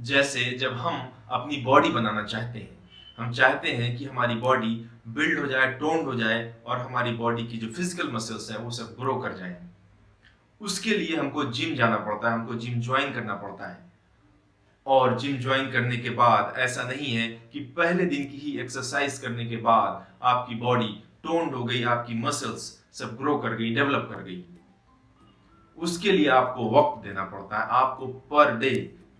जैसे जब हम अपनी बॉडी बनाना चाहते हैं, हम चाहते हैं कि हमारी बॉडी बिल्ड हो जाए, टोन्ड हो जाए और हमारी बॉडी की जो फिजिकल मसल्स हैं वो सब ग्रो कर जाएं। उसके लिए हमको जिम जाना पड़ता है, हमको जिम ज्वाइन करना पड़ता है। और जिम ज्वाइन करने के बाद ऐसा नहीं है कि पहले दिन की ही एक्सरसाइज करने के बाद आपकी बॉडी टोन्ड हो गई, आपकी मसल्स सब ग्रो कर गई, डेवलप कर गई। उसके लिए आपको वक्त देना पड़ता है, आपको पर डे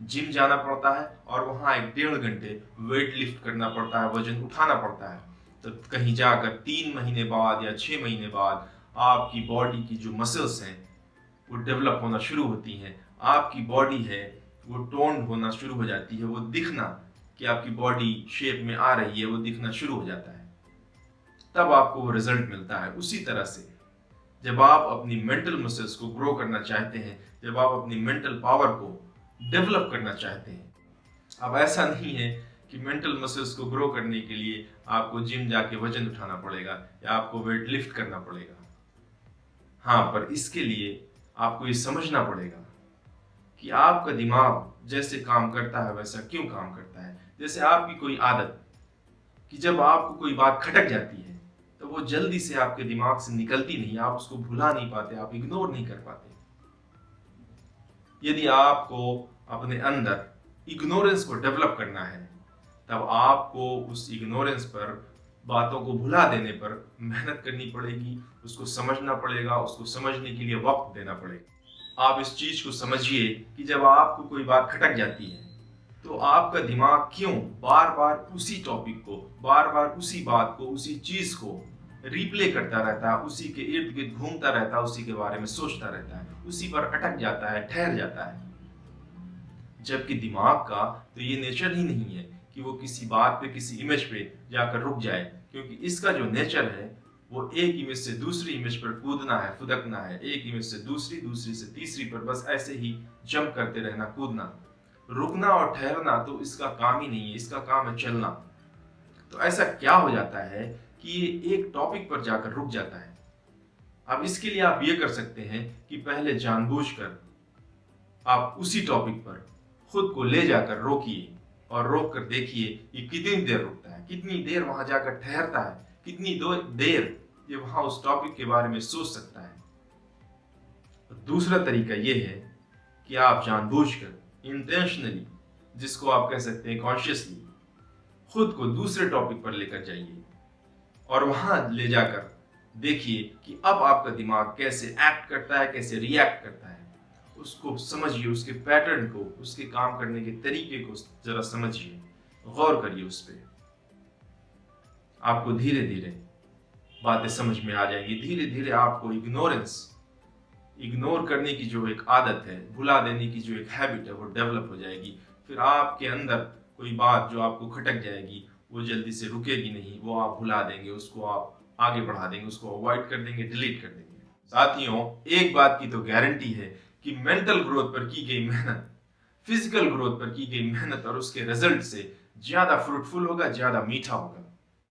जिम जाना पड़ता है और वहां 1-1.5 घंटे वेट लिफ्ट करना पड़ता है, वजन उठाना पड़ता है। तो कहीं जाकर 3 महीने बाद या 6 महीने बाद आपकी बॉडी की जो मसल्स हैं वो डेवलप होना शुरू होती हैं, आपकी बॉडी है वो टोन्ड होना शुरू हो जाती है, वो दिखना कि आपकी बॉडी शेप में आ रही है वो दिखना शुरू हो जाता है। तब आपको वो रिजल्ट मिलता है। उसी तरह से जब आप अपनी मेंटल मसल्स को ग्रो करना चाहते हैं, जब आप अपनी मेंटल पावर को डेवलप करना चाहते हैं, अब ऐसा नहीं है कि मेंटल मसल्स को ग्रो करने के लिए आपको जिम जाके वजन उठाना पड़ेगा या आपको वेट लिफ्ट करना पड़ेगा। हाँ, पर इसके लिए आपको ये समझना पड़ेगा कि आपका दिमाग जैसे काम करता है वैसा क्यों काम करता है। जैसे आपकी कोई आदत कि जब आपको कोई बात खटक जाती है तो वो जल्दी से आपके दिमाग से निकलती नहीं, आप उसको भुला नहीं पाते, आप इग्नोर नहीं कर पाते। यदि आपको अपने अंदर इग्नोरेंस को डेवलप करना है तब आपको उस इग्नोरेंस पर, बातों को भुला देने पर मेहनत करनी पड़ेगी, उसको समझना पड़ेगा, उसको समझने के लिए वक्त देना पड़ेगा। आप इस चीज को समझिए कि जब आपको कोई बात खटक जाती है तो आपका दिमाग क्यों बार बार उसी टॉपिक को, बार बार उसी बात को, उसी चीज को रिप्ले करता रहता है, उसी के इर्द गिर्द घूमता रहता है, उसी के बारे में सोचता रहता है, उसी पर अटक जाता है, ठहर जाता है। जबकि दिमाग का तो ये नेचर ही नहीं है कि वो किसी बात पे, किसी इमेज पे जाकर रुक जाए, क्योंकि इसका जो नेचर है वो एक इमेज से दूसरी इमेज पर कूदना है, फुदकना है, एक इमेज से दूसरी, दूसरी से तीसरी पर बस ऐसे ही जंप करते रहना, कूदना। रुकना और ठहरना तो इसका काम ही नहीं है, इसका काम है चलना। तो ऐसा क्या हो जाता है कि ये एक टॉपिक पर जाकर रुक जाता है। अब इसके लिए आप ये कर सकते हैं कि पहले जानबूझकर आप उसी टॉपिक पर खुद को ले जाकर रोकिए और रोक कर देखिए कि कितनी देर रुकता है, कितनी देर वहां जाकर ठहरता है, कितनी देर ये वहां उस टॉपिक के बारे में सोच सकता है। दूसरा तरीका ये है कि आप जानबूझकर, इंटेंशनली, जिसको आप कह सकते हैं कॉन्शियसली, खुद को दूसरे टॉपिक पर लेकर जाइए और वहां ले जाकर देखिए कि अब आपका दिमाग कैसे एक्ट करता है, कैसे रिएक्ट करता है। उसको समझिए, उसके पैटर्न को, उसके काम करने के तरीके को जरा समझिए, गौर करिए उस पर। आपको धीरे धीरे बातें समझ में आ जाएंगी। धीरे धीरे आपको इग्नोर करने की जो एक आदत है, भुला देने की जो एक हैबिट है वो डेवलप हो जाएगी। फिर आपके अंदर कोई बात जो आपको खटक जाएगी वो जल्दी से रुकेगी नहीं, वो आप भुला देंगे, उसको आप आगे बढ़ा देंगे, उसको अवॉइड कर देंगे, डिलीट कर देंगे। साथियों, एक बात की तो गारंटी है कि मेंटल ग्रोथ पर की गई मेहनत फिजिकल ग्रोथ पर की गई मेहनत और उसके रिजल्ट से ज्यादा फ्रूटफुल होगा, ज्यादा मीठा होगा।